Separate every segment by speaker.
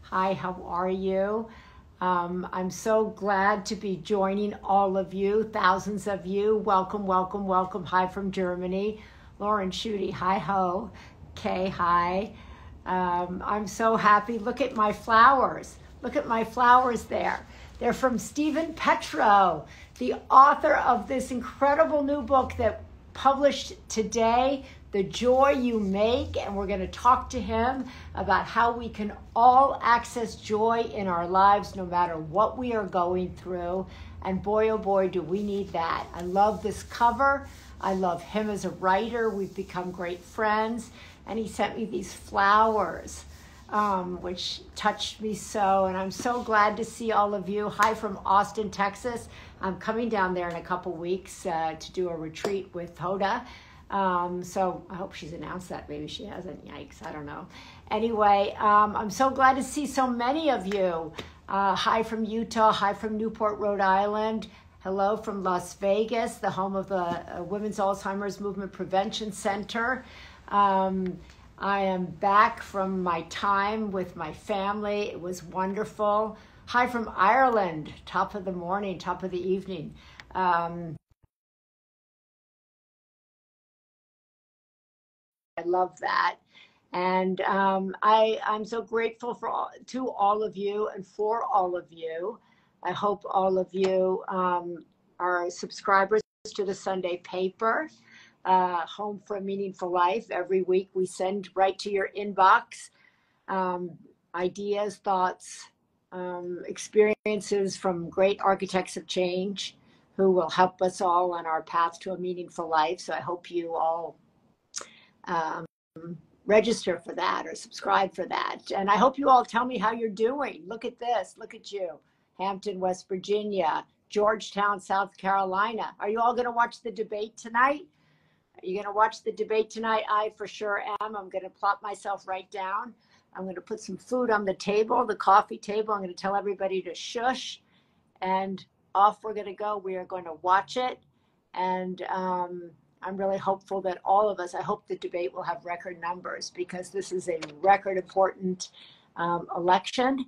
Speaker 1: Hi, how are you? I'm so glad to be joining all of you, thousands of you. Welcome, welcome, welcome. Hi from Germany. Lauren Schutte, hi ho. Kay, hi. I'm so happy. Look at my flowers. Look at my flowers there. They're from Stephen Petrow, the author of this incredible new book that published today, The Joy You Make, and we're going to talk to him about how we can all access joy in our lives no matter what we are going through. And boy, oh boy, do we need that. I love this cover. I love him as a writer. We've become great friends. And he sent me these flowers, which touched me so. And I'm so glad to see all of you. Hi from Austin, Texas. I'm coming down there in a couple weeks to do a retreat with Hoda. So I hope she's announced that. Maybe she hasn't. Yikes, I don't know. Anyway, I'm so glad to see so many of you. Hi from Utah. Hi from Newport, Rhode Island. Hello from Las Vegas, the home of the Women's Alzheimer's Movement Prevention Center. I am back from my time with my family. It was wonderful. Hi from Ireland, top of the morning, top of the evening. I love that. And I'm so grateful to all of you and for all of you. I hope all of you are subscribers to the Sunday paper, Home for a Meaningful Life. Every week we send right to your inbox ideas, thoughts, experiences from great architects of change who will help us all on our path to a meaningful life. So I hope you all register for that or subscribe for that. And I hope you all tell me how you're doing. Look at this. Look at you. Hampton, West Virginia, Georgetown, South Carolina. Are you all going to watch the debate tonight? Are you going to watch the debate tonight? I for sure am. I'm going to plop myself right down. I'm going to put some food on the table, the coffee table. I'm going to tell everybody to shush, and off we're going to go. We are going to watch it. And I'm really hopeful that all of us, I hope the debate will have record numbers because this is a record important election.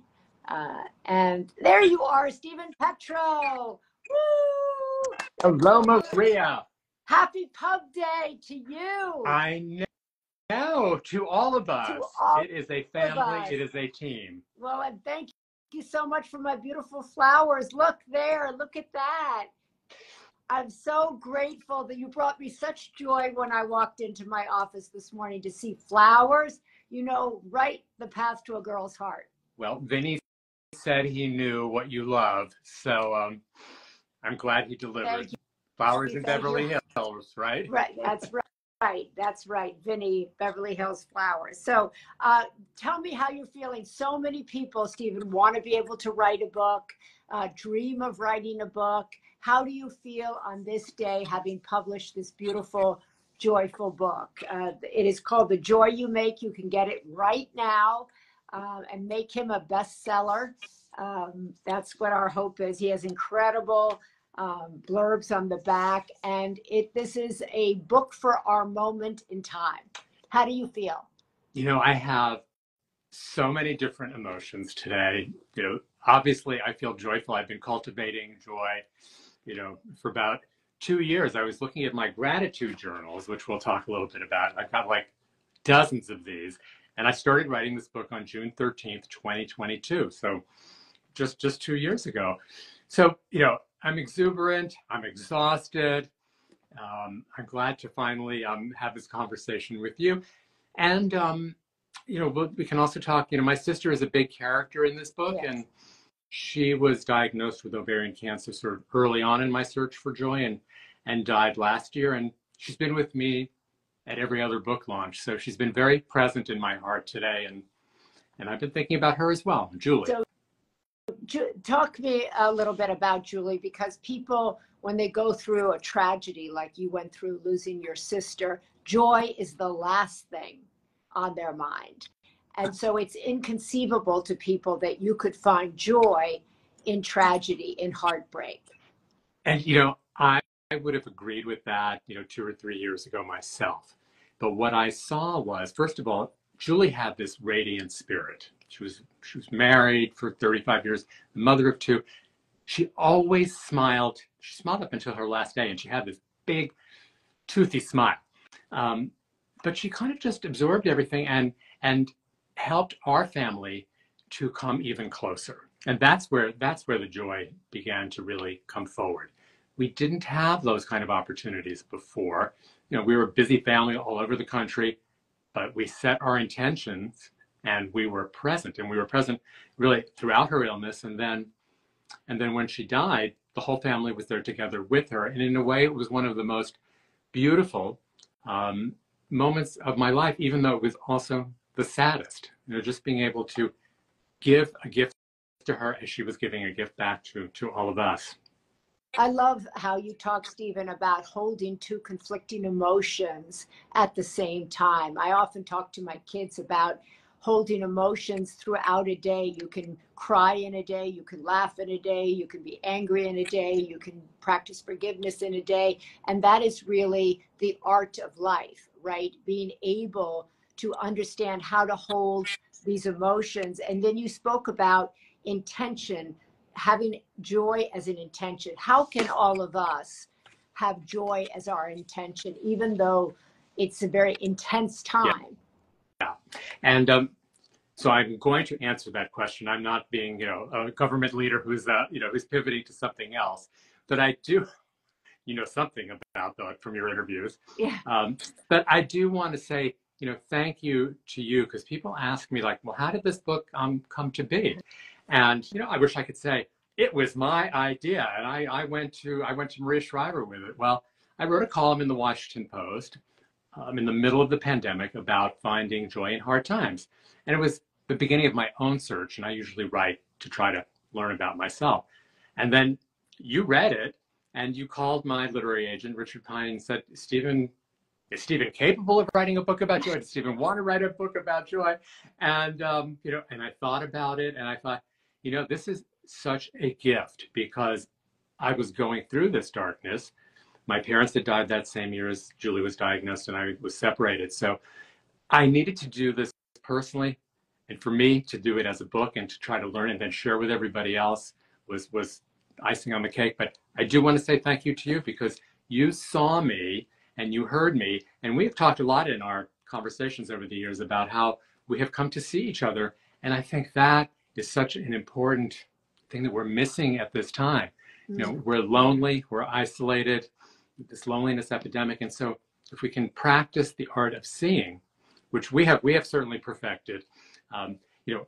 Speaker 1: And there you are, Stephen Petrow. Woo!
Speaker 2: Hello, Maria.
Speaker 1: Happy Pub Day to you.
Speaker 2: I know, to all of us. It is a family, it is a team.
Speaker 1: Well, and thank you so much for my beautiful flowers. Look there, look at that. I'm so grateful that you brought me such joy when I walked into my office this morning to see flowers, you know, right the path to a girl's heart.
Speaker 2: Well, Vinny said he knew what you love, so I'm glad he delivered.
Speaker 1: Thank you.
Speaker 2: Flowers in Beverly Hills, right?
Speaker 1: Right, that's right. That's right, Vinny, Beverly Hills Flowers. So tell me how you're feeling. So many people, Stephen, want to be able to write a book, dream of writing a book. How do you feel on this day, having published this beautiful, joyful book? It is called The Joy You Make. You can get it right now and make him a bestseller. That's what our hope is. He has incredible blurbs on the back, and this is a book for our moment in time. How do you feel?
Speaker 2: You know, I have so many different emotions today. You know, obviously I feel joyful. I've been cultivating joy, you know, for about 2 years. I was looking at my gratitude journals, which we'll talk a little bit about. I've got like dozens of these, and I started writing this book on June 13th, 2022. So just 2 years ago. So, you know, I'm exuberant, I'm exhausted. I'm glad to finally have this conversation with you. And, you know, we can also talk, you know, my sister is a big character in this book,
Speaker 1: Yes.
Speaker 2: and she was diagnosed with ovarian cancer sort of early on in my search for joy and died last year. And she's been with me at every other book launch. So she's been very present in my heart today. And I've been thinking about her as well, Julie.
Speaker 1: So, talk to me a little bit about Julie, because people, when they go through a tragedy like you went through losing your sister, joy is the last thing on their mind. And so it's inconceivable to people that you could find joy in tragedy, in heartbreak.
Speaker 2: And, you know, I would have agreed with that, you know, 2 or 3 years ago myself. But what I saw was, first of all, Julie had this radiant spirit. She was married for 35 years, the mother of two. She always smiled. She smiled up until her last day, and she had this big, toothy smile. Um, but she kind of just absorbed everything and helped our family to come even closer. And that's where the joy began to really come forward. We didn't have those kind of opportunities before. You know, we were a busy family all over the country, but we set our intentions and we were present, and we were present really throughout her illness. And then when she died, the whole family was there together with her. And in a way, it was one of the most beautiful moments of my life, even though it was also the saddest. You know, just being able to give a gift to her as she was giving a gift back to all of us.
Speaker 1: I love how you talk, Stephen, about holding two conflicting emotions at the same time. I often talk to my kids about holding emotions throughout a day. You can cry in a day, you can laugh in a day, you can be angry in a day, you can practice forgiveness in a day. And that is really the art of life, right? Being able to understand how to hold these emotions. And then you spoke about intention, having joy as an intention. How can all of us have joy as our intention, even though it's a very intense time?
Speaker 2: Yeah. And so I'm going to answer that question. I'm not being, a government leader who's pivoting to something else, but I do, something about that from your interviews.
Speaker 1: Yeah.
Speaker 2: But I do want to say, thank you to you, because people ask me like, well, how did this book come to be? And, I wish I could say it was my idea. And I went to Maria Shriver with it. Well, I wrote a column in the Washington Post in the middle of the pandemic about finding joy in hard times. And it was the beginning of my own search. And I usually write to try to learn about myself. And then you read it and you called my literary agent, Richard Pine, and said, Stephen, is Stephen capable of writing a book about joy? Does Stephen want to write a book about joy? And, and I thought about it and I thought, this is such a gift, because I was going through this darkness. My parents had died that same year as Julie was diagnosed, and I was separated. So I needed to do this personally. And for me to do it as a book and to try to learn and then share with everybody else was icing on the cake. But I do want to say thank you to you, because you saw me and you heard me. And we've talked a lot in our conversations over the years about how we have come to see each other. And I think that is such an important thing that we're missing at this time. We're lonely, we're isolated, this loneliness epidemic. And so if we can practice the art of seeing, which we have certainly perfected,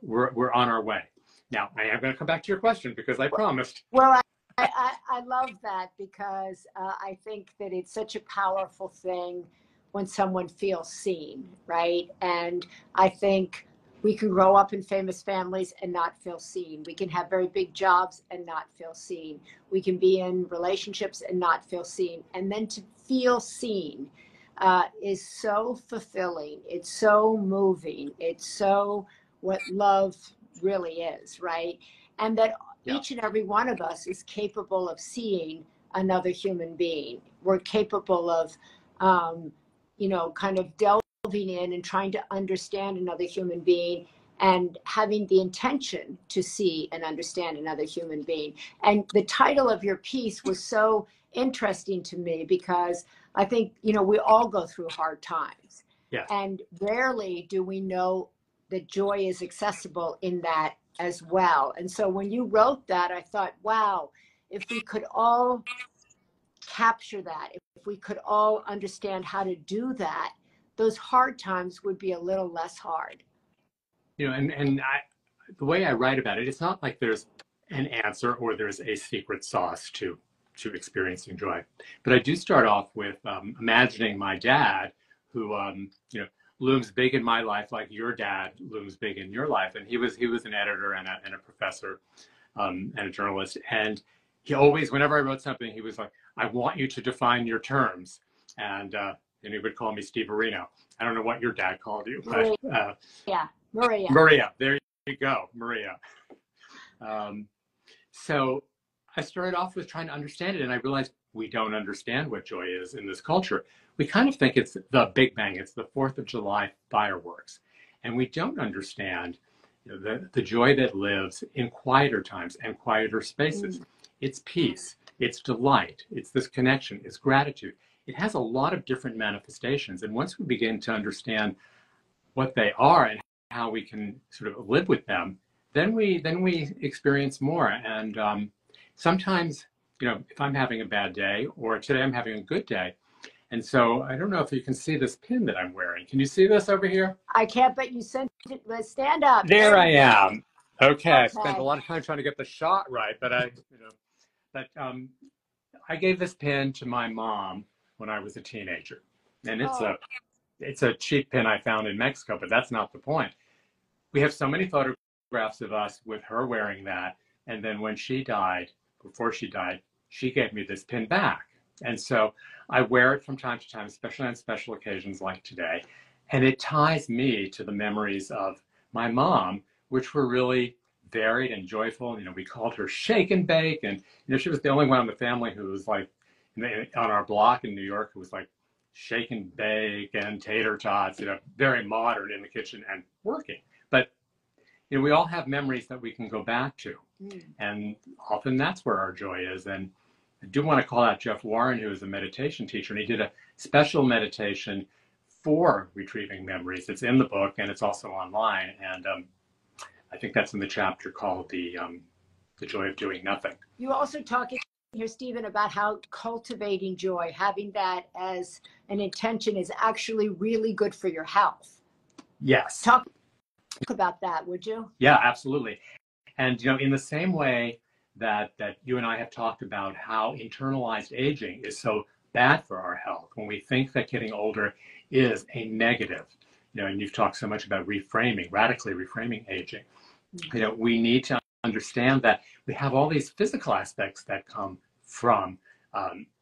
Speaker 2: we're on our way. Now, I am going to come back to your question, because I promised.
Speaker 1: Well, I love that, because I think that it's such a powerful thing when someone feels seen, right? And I think we can grow up in famous families and not feel seen. We can have very big jobs and not feel seen. We can be in relationships and not feel seen. And then to feel seen is so fulfilling. It's so moving. It's so what love really is, right? And that each and every one of us is capable of seeing another human being. We're capable of, kind of delving in and trying to understand another human being, and having the intention to see and understand another human being. And the title of your piece was so interesting to me, because I think, we all go through hard times.
Speaker 2: Yes.
Speaker 1: And rarely do we know that joy is accessible in that as well. And so when you wrote that, I thought, wow, if we could all capture that, if we could all understand how to do that, those hard times would be a little less hard.
Speaker 2: The way I write about it, it's not like there's an answer or there's a secret sauce to experiencing joy. But I do start off with imagining my dad, who looms big in my life, like your dad looms big in your life. And he was an editor and a professor and a journalist. And he always, whenever I wrote something, he was like, I want you to define your terms. And he would call me Steve Areno. I don't know what your dad called you, but
Speaker 1: Maria.
Speaker 2: Maria, there you go, Maria. So I started off with trying to understand it, and I realized we don't understand what joy is in this culture. We kind of think it's the Big Bang, it's the 4th of July fireworks. And we don't understand the joy that lives in quieter times and quieter spaces. It's peace, it's delight, it's this connection, it's gratitude. It has a lot of different manifestations. And once we begin to understand what they are and how we can sort of live with them, then we experience more. And sometimes, if I'm having a bad day, or today I'm having a good day. And so I don't know if you can see this pin that I'm wearing. Can you see this over here?
Speaker 1: I can't, but you sent it. Stand up.
Speaker 2: There I am. Okay. I spent a lot of time trying to get the shot right, but I gave this pin to my mom when I was a teenager, and it's a cheap pin I found in Mexico, but that's not the point. We have so many photographs of us with her wearing that, and then when she died, before she died, she gave me this pin back. And so I wear it from time to time, especially on special occasions like today. And it ties me to the memories of my mom, which were really varied and joyful. We called her Shake and Bake. And, she was the only one in the family who was like, on our block in New York, who was like shake and bake and tater tots, very modern in the kitchen and working. But, we all have memories that we can go back to. And often that's where our joy is. And I do want to call out Jeff Warren, who is a meditation teacher, and he did a special meditation for retrieving memories. It's in the book, and it's also online. And I think that's in the chapter called the Joy of Doing Nothing.
Speaker 1: You also talk here, Stephen, about how cultivating joy, having that as an intention, is actually really good for your health.
Speaker 2: Yes.
Speaker 1: Talk about that, would you?
Speaker 2: Yeah, absolutely. And, in the same way that you and I have talked about how internalized aging is so bad for our health, when we think that getting older is a negative, and you've talked so much about radically reframing aging. We need to understand that we have all these physical aspects that come from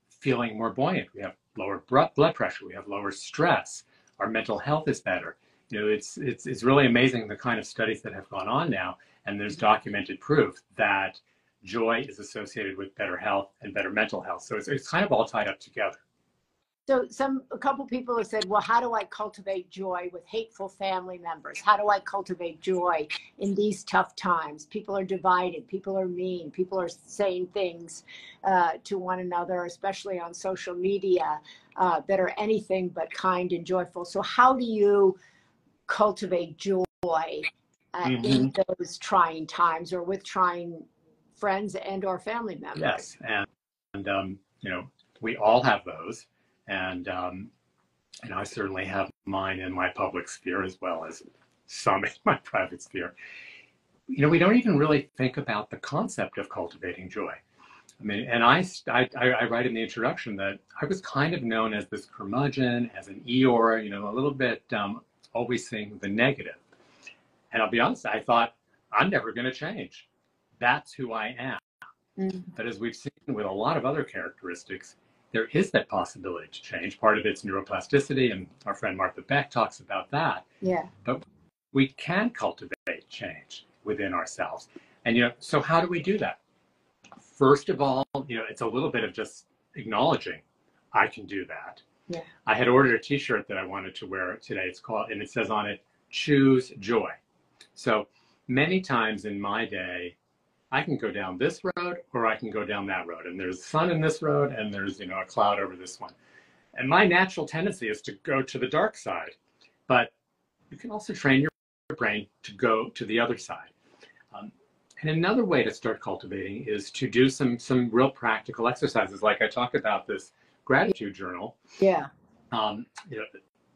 Speaker 2: feeling more buoyant. We have lower blood pressure, we have lower stress, our mental health is better. It's really amazing the kind of studies that have gone on now, and there's documented proof that joy is associated with better health and better mental health. So it's kind of all tied up together.
Speaker 1: So a couple people have said, well, how do I cultivate joy with hateful family members? How do I cultivate joy in these tough times? People are divided. People are mean. People are saying things to one another, especially on social media, that are anything but kind and joyful. So how do you cultivate joy in those trying times, or with trying friends and or family members?
Speaker 2: Yes, and we all have those. And I certainly have mine in my public sphere as well as some in my private sphere. We don't even really think about the concept of cultivating joy. And I write in the introduction that I was kind of known as this curmudgeon, as an Eeyore, a little bit always seeing the negative. And I'll be honest, I thought, I'm never going to change. That's who I am. But as we've seen with a lot of other characteristics, there is that possibility to change. Part of it's neuroplasticity, and our friend Martha Beck talks about that.
Speaker 1: Yeah.
Speaker 2: But we can cultivate change within ourselves. And, so how do we do that? First of all, it's a little bit of just acknowledging I can do that.
Speaker 1: Yeah.
Speaker 2: I had ordered a t-shirt that I wanted to wear today. And it says on it, choose joy. So many times in my day, I can go down this road or I can go down that road. And there's sun in this road and there's, a cloud over this one. And my natural tendency is to go to the dark side. But you can also train your brain to go to the other side. And another way to start cultivating is to do some real practical exercises. Like I talked about this gratitude journal.
Speaker 1: Yeah.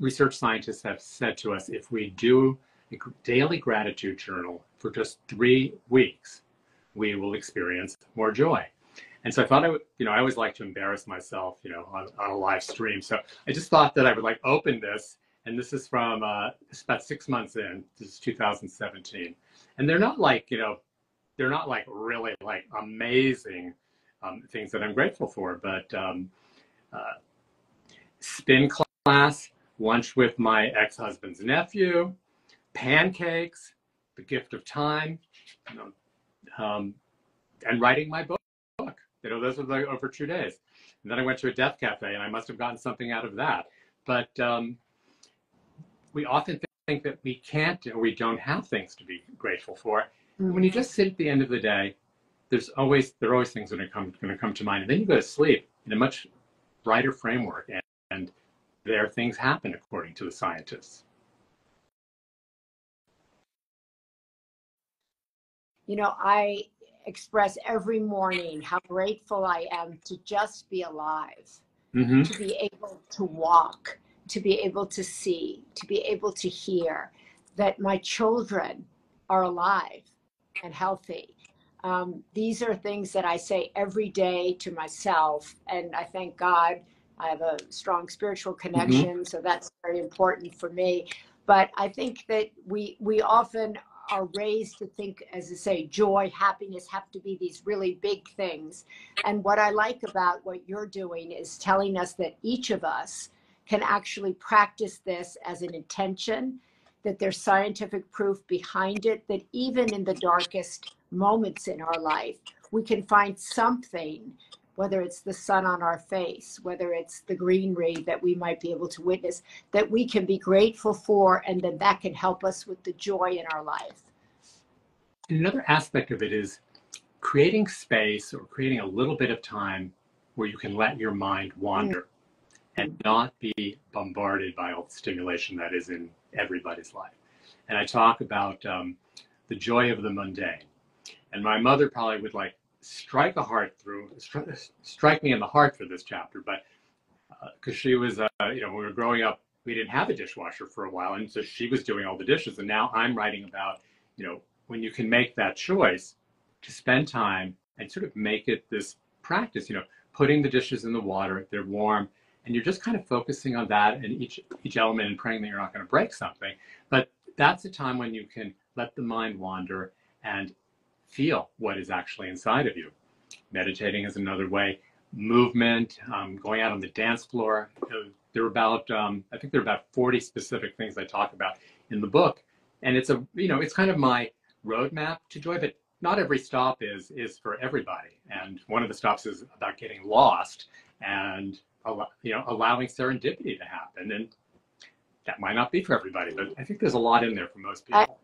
Speaker 2: Research scientists have said to us, if we do a daily gratitude journal for just 3 weeks, we will experience more joy. And so I thought I always like to embarrass myself, on a live stream. So I just thought that I would open this, and this is from, it's about 6 months in, this is 2017. And they're not really amazing things that I'm grateful for, but spin class, lunch with my ex-husband's nephew, pancakes, the gift of time, and writing my book. Those were over 2 days. And then I went to a deaf cafe, and I must have gotten something out of that. But we often think that we can't or we don't have things to be grateful for. And when you just sit at the end of the day, there are always things that are going to come to mind. And then you go to sleep in a much brighter framework. And there things happen according to the scientists.
Speaker 1: You know, I express every morning how grateful I am to just be alive, to be able to walk, to be able to see, to be able to hear, that my children are alive and healthy. These are things that I say every day to myself, and I thank God I have a strong spiritual connection, so that's very important for me. But I think that we often are raised to think, as I say, joy, happiness have to be these really big things. And what I like about what you're doing is telling us that each of us can actually practice this as an intention, that there's scientific proof behind it, that even in the darkest moments in our life, we can find something, whether it's the sun on our face, whether it's the greenery that we might be able to witness, that we can be grateful for, and then that can help us with the joy in our life.
Speaker 2: Another aspect of it is creating space or creating a little bit of time where you can let your mind wander and not be bombarded by all the stimulation that is in everybody's life. And I talk about the joy of the mundane. And my mother probably would strike me in the heart for this chapter, but because she was, when we were growing up, we didn't have a dishwasher for a while, and so she was doing all the dishes. And now I'm writing about, when you can make that choice to spend time and sort of make it this practice, putting the dishes in the water, they're warm, and you're just kind of focusing on that and each element and praying that you're not going to break something. But that's a time when you can let the mind wander and feel what is actually inside of you. Meditating is another way. Movement, going out on the dance floor. There are about, I think there are about 40 specific things I talk about in the book. And it's it's kind of my roadmap to joy, but not every stop is for everybody. And one of the stops is about getting lost and allowing serendipity to happen. And that might not be for everybody, but I think there's a lot in there for most people.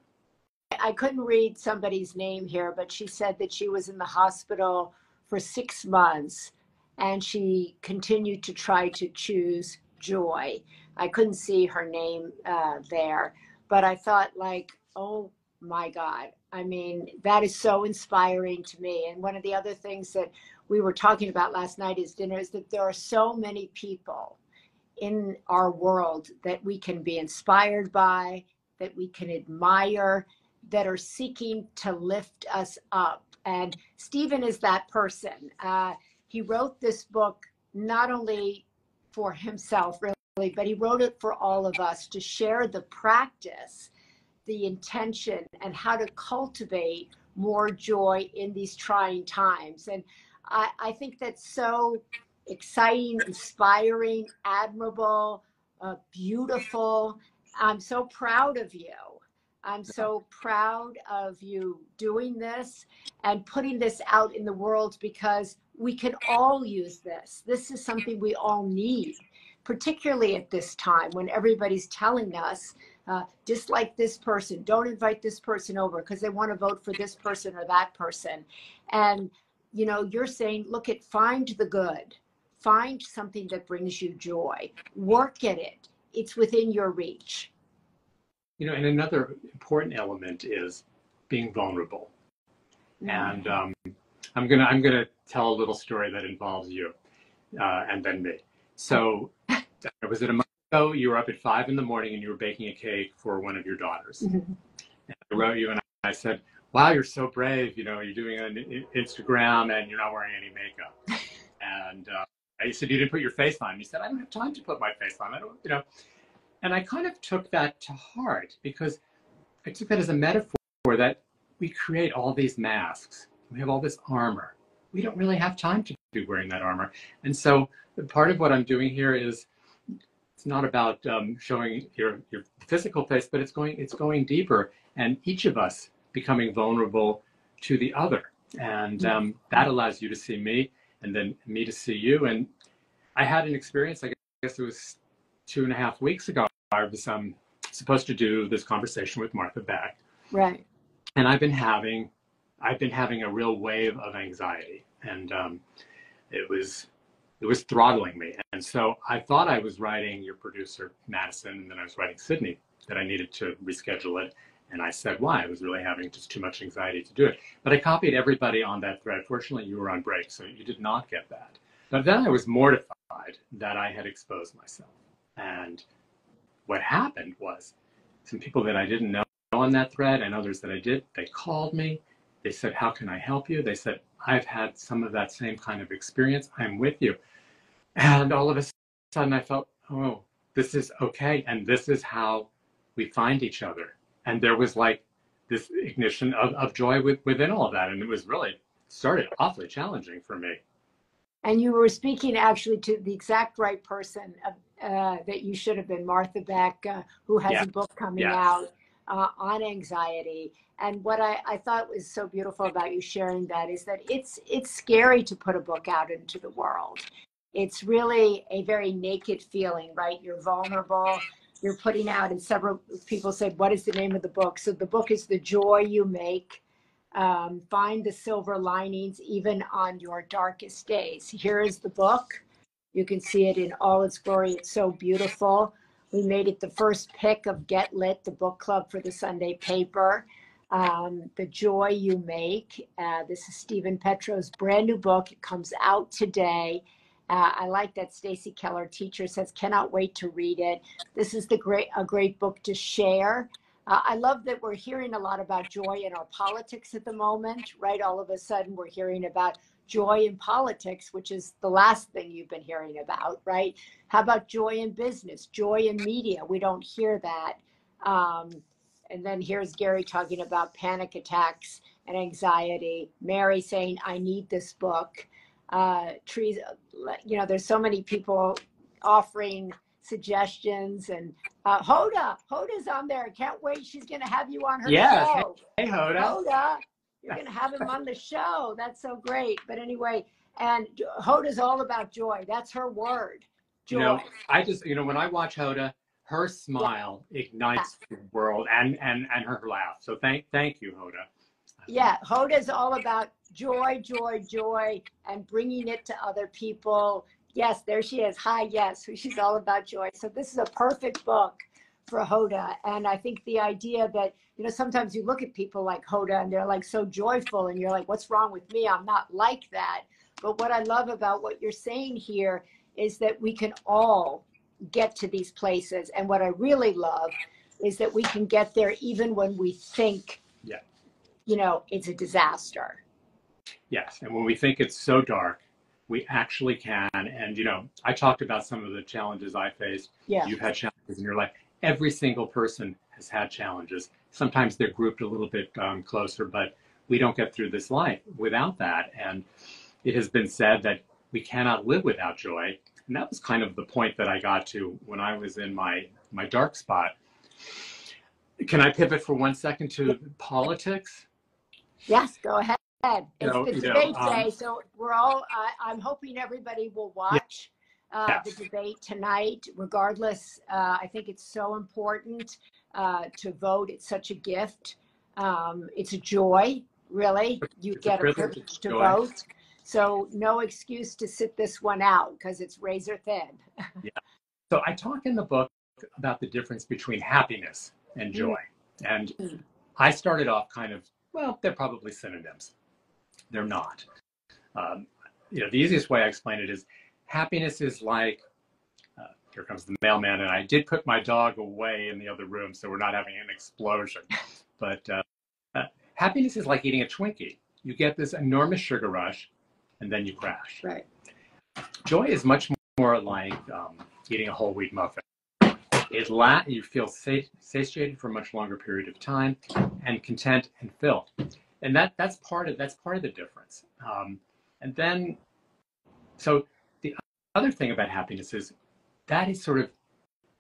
Speaker 1: I couldn't read somebody's name here, but she said that she was in the hospital for 6 months and she continued to try to choose joy. I couldn't see her name there, but I thought oh my God. I mean, that is so inspiring to me. And one of the other things that we were talking about last night is dinner is that there are so many people in our world that we can be inspired by, that we can admire, that are seeking to lift us up. And Stephen is that person. He wrote this book not only for himself, really, but he wrote it for all of us to share the practice, the intention, and how to cultivate more joy in these trying times. And I think that's so exciting, inspiring, admirable, beautiful. I'm so proud of you. I'm so proud of you doing this and putting this out in the world, because we can all use this. This is something we all need, particularly at this time when everybody's telling us, dislike this person, don't invite this person over because they want to vote for this person or that person. And, you're saying, find the good, find something that brings you joy, work at it. It's within your reach.
Speaker 2: And another important element is being vulnerable. And I'm gonna tell a little story that involves you and then me. So was it a month ago? You were up at 5 a.m. and you were baking a cake for one of your daughters. And I wrote you and I said, "Wow, you're so brave. You're doing an Instagram and you're not wearing any makeup." And I said, "You didn't put your face on." You said, "I don't have time to put my face on. I don't, And I kind of took that to heart, because I took that as a metaphor that we create all these masks. We have all this armor. We don't really have time to be wearing that armor. And so part of what I'm doing here is, it's not about showing your physical face, but it's going deeper, and each of us becoming vulnerable to the other. And that allows you to see me and then me to see you. And I had an experience, I guess it was 2.5 weeks ago. I was supposed to do this conversation with Martha Beck.
Speaker 1: Right.
Speaker 2: And I've been having a real wave of anxiety, and it was throttling me. And so I thought I was writing your producer, Madison, and then I was writing Sydney, that I needed to reschedule it. And I said why. I was really having just too much anxiety to do it. But I copied everybody on that thread. Fortunately, you were on break, so you did not get that. But then I was mortified that I had exposed myself. And what happened was some people that I didn't know on that thread and others that I did, they called me. They said, how can I help you? They said, I've had some of that same kind of experience. I'm with you. And all of a sudden I felt, oh, this is okay. And this is how we find each other. And there was like this ignition of joy within all of that. And it was really started awfully challenging for me.
Speaker 1: And you were speaking actually to the exact right person that you should have been, Martha Beck, who has a book coming out on anxiety. And what I thought was so beautiful about you sharing that is that it's scary to put a book out into the world. It's really a very naked feeling, right? You're vulnerable. You're putting out, and several people said, what is the name of the book? So the book is The Joy You Make. Find the silver linings even on your darkest days. Here is the book. You can see it in all its glory. It's so beautiful. We made it the first pick of Get Lit, the book club for the Sunday paper. The Joy You Make. This is Stephen Petrow's brand new book. It comes out today. I like that Stacy Keller, teacher, says, cannot wait to read it. This is a great book to share. I love that we're hearing a lot about joy in our politics at the moment, right? All of a sudden we're hearing about joy in politics, which is the last thing you've been hearing about, right? How about joy in business, joy in media? We don't hear that. And then here's Gary talking about panic attacks and anxiety. Mary saying, I need this book. Trees, there's so many people offering suggestions, and Hoda's on there. Can't wait. She's going to have you on her show.
Speaker 2: Hey,
Speaker 1: Hoda, you're going to have him on the show. That's so great. But anyway, and Hoda's all about joy. That's her word. Joy.
Speaker 2: I just, when I watch Hoda, her smile ignites the world, and her laugh. So thank you, Hoda.
Speaker 1: Yeah, Hoda's all about joy, joy, joy, and bringing it to other people. Yes, there she is. Hi, yes. She's all about joy. So this is a perfect book for Hoda. And I think the idea that, sometimes you look at people like Hoda and they're like so joyful and you're like, what's wrong with me? I'm not like that. But what I love about what you're saying here is that we can all get to these places. And what I really love is that we can get there even when we think, it's a disaster.
Speaker 2: Yes. And when we think it's so dark, we actually can. And, I talked about some of the challenges I faced.
Speaker 1: Yeah.
Speaker 2: You've had challenges in your life. Every single person has had challenges. Sometimes they're grouped a little bit closer, but we don't get through this life without that. And it has been said that we cannot live without joy. And that was kind of the point that I got to when I was in my dark spot. Can I pivot for 1 second to politics?
Speaker 1: Yes, go ahead. It's the debate day, so we're all, I'm hoping everybody will watch the debate tonight, regardless. I think it's so important to vote. It's such a gift. It's a joy, really. You get a privilege to vote. So no excuse to sit this one out because it's razor thin.
Speaker 2: Yeah. So I talk in the book about the difference between happiness and joy. And I started off kind of, well, they're probably synonyms. They're not. The easiest way I explain it is happiness is like, here comes the mailman, and I did put my dog away in the other room, so we're not having an explosion. But happiness is like eating a Twinkie. You get this enormous sugar rush, and then you crash.
Speaker 1: Right.
Speaker 2: Joy is much more like eating a whole wheat muffin. You feel satiated for a much longer period of time, and content and filled. And that's part of the difference. And then, so the other thing about happiness is that is sort of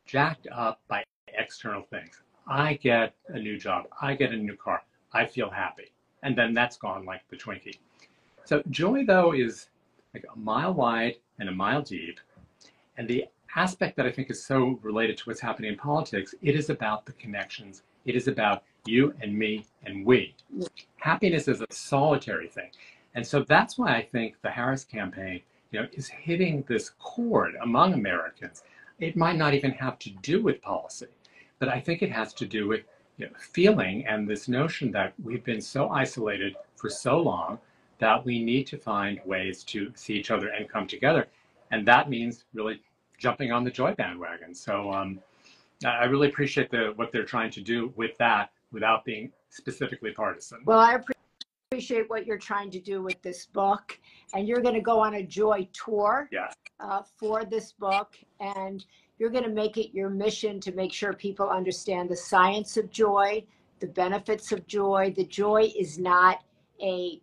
Speaker 2: jacked up by external things. I get a new job. I get a new car. I feel happy. And then that's gone like the Twinkie. So joy, though, is like a mile wide and a mile deep. And the aspect that I think is so related to what's happening in politics, it is about the connections. It is about you and me and we. Happiness is a solitary thing. And so that's why I think the Harris campaign, is hitting this chord among Americans. It might not even have to do with policy, but I think it has to do with feeling and this notion that we've been so isolated for so long that we need to find ways to see each other and come together. And that means really jumping on the joy bandwagon. So I really appreciate what they're trying to do with that without being specifically partisan.
Speaker 1: Well, I appreciate what you're trying to do with this book, and you're going to go on a joy tour for this book, and you're going to make it your mission to make sure people understand the science of joy, the benefits of joy. The joy is not a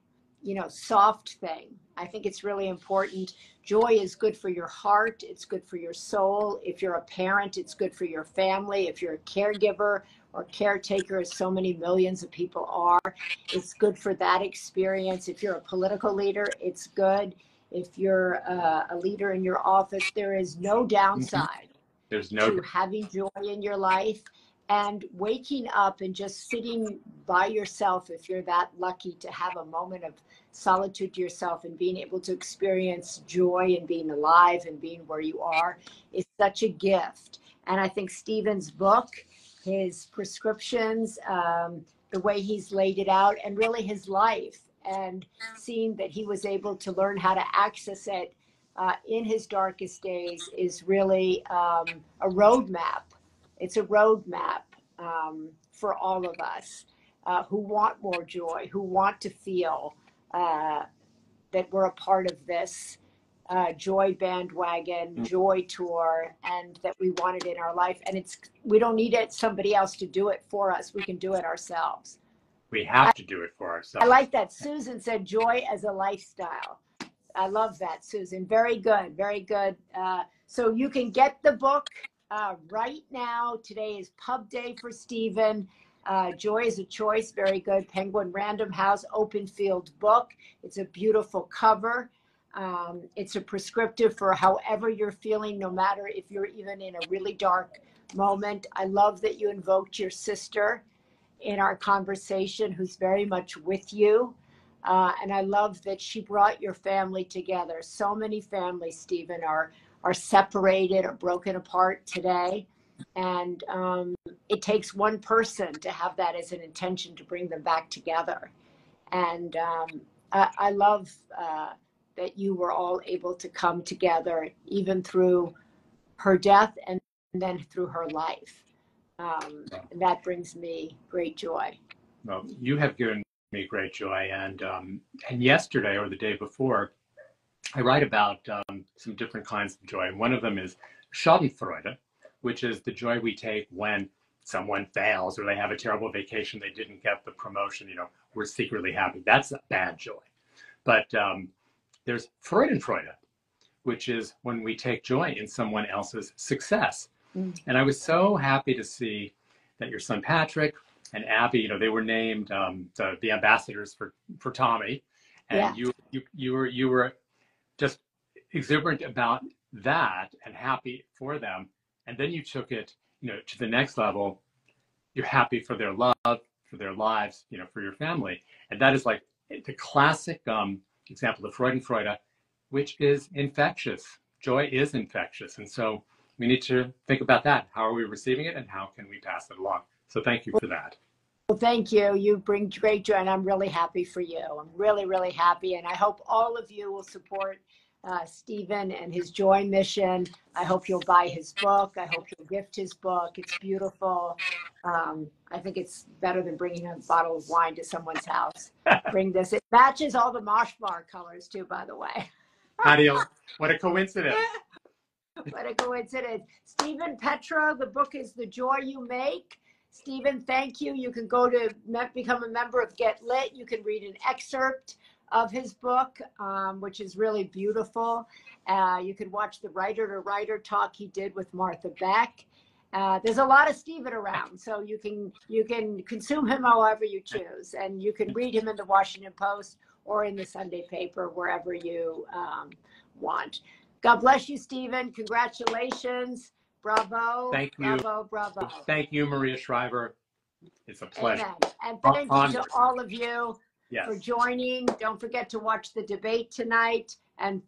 Speaker 1: soft thing. I think it's really important. Joy is good for your heart. It's good for your soul. If you're a parent, it's good for your family. If you're a caregiver or caretaker, as so many millions of people are, it's good for that experience. If you're a political leader, it's good. If you're a leader in your office, there is no downside to having joy in your life. And waking up and just sitting by yourself, if you're that lucky to have a moment of solitude to yourself and being able to experience joy and being alive and being where you are, is such a gift. And I think Stephen's book, his prescriptions, the way he's laid it out, and really his life, and seeing that he was able to learn how to access it in his darkest days, is really a roadmap. It's a roadmap for all of us who want more joy, who want to feel that we're a part of this joy bandwagon, joy tour, and that we want it in our life. And we don't need somebody else to do it for us. We can do it ourselves.
Speaker 2: We have to do it for ourselves.
Speaker 1: I like that. Susan said joy as a lifestyle. I love that, Susan. Very good. Very good. So you can get the book right now. Today is pub day for Stephen. Joy is a Choice. Very good. Penguin Random House open field book. It's a beautiful cover. It's a prescriptive for however you're feeling, no matter if you're even in a really dark moment. I love that you invoked your sister in our conversation, who's very much with you. And I love that she brought your family together. So many families, Stephen, are separated or broken apart today. And it takes one person to have that as an intention to bring them back together. And I love that you were all able to come together, even through her death and then through her life. And that brings me great joy.
Speaker 2: Well, you have given me great joy. And yesterday or the day before, I write about some different kinds of joy. And one of them is Schadenfreude, which is the joy we take when someone fails or they have a terrible vacation, they didn't get the promotion, we're secretly happy. That's a bad joy. But there's Freudenfreude, which is when we take joy in someone else's success. And I was so happy to see that your son Patrick and Abby, they were named the ambassadors for Tommy, and you were just exuberant about that and happy for them. And then you took it, to the next level. You're happy for their love, for their lives, for your family, and that is like the classic example of Freudenfreude, which is infectious. Joy is infectious, and so we need to think about that. How are we receiving it, and how can we pass it along? So thank you for that.
Speaker 1: Well, thank you. You bring great joy, and I'm really happy for you. I'm really, really happy, and I hope all of you will support Stephen and his joy mission. I hope you'll buy his book. I hope you'll gift his book. It's beautiful. I think it's better than bringing a bottle of wine to someone's house. Bring this. It matches all the Mosh Bar colors too, by the way.
Speaker 2: What a coincidence.
Speaker 1: What a coincidence. Stephen Petrow, the book is The Joy You Make. Stephen, thank you. You can go to become a member of Get Lit. You can read an excerpt of his book, which is really beautiful. You can watch the Writer to Writer talk he did with Martha Beck. There's a lot of Stephen around, so you can consume him however you choose, and you can read him in the Washington Post or in the Sunday paper, wherever you want. God bless you, Stephen. Congratulations. Bravo.
Speaker 2: Thank you.
Speaker 1: Bravo, bravo.
Speaker 2: Thank you, Maria Shriver. It's a pleasure.
Speaker 1: Amen. And thank you to all of you for
Speaker 2: Yes.
Speaker 1: joining. Don't forget to watch the debate tonight, and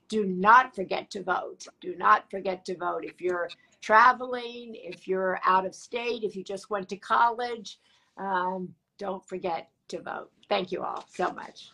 Speaker 1: do not forget to vote. Do not forget to vote. If you're traveling, if you're out of state, if you just went to college, don't forget to vote. Thank you all so much.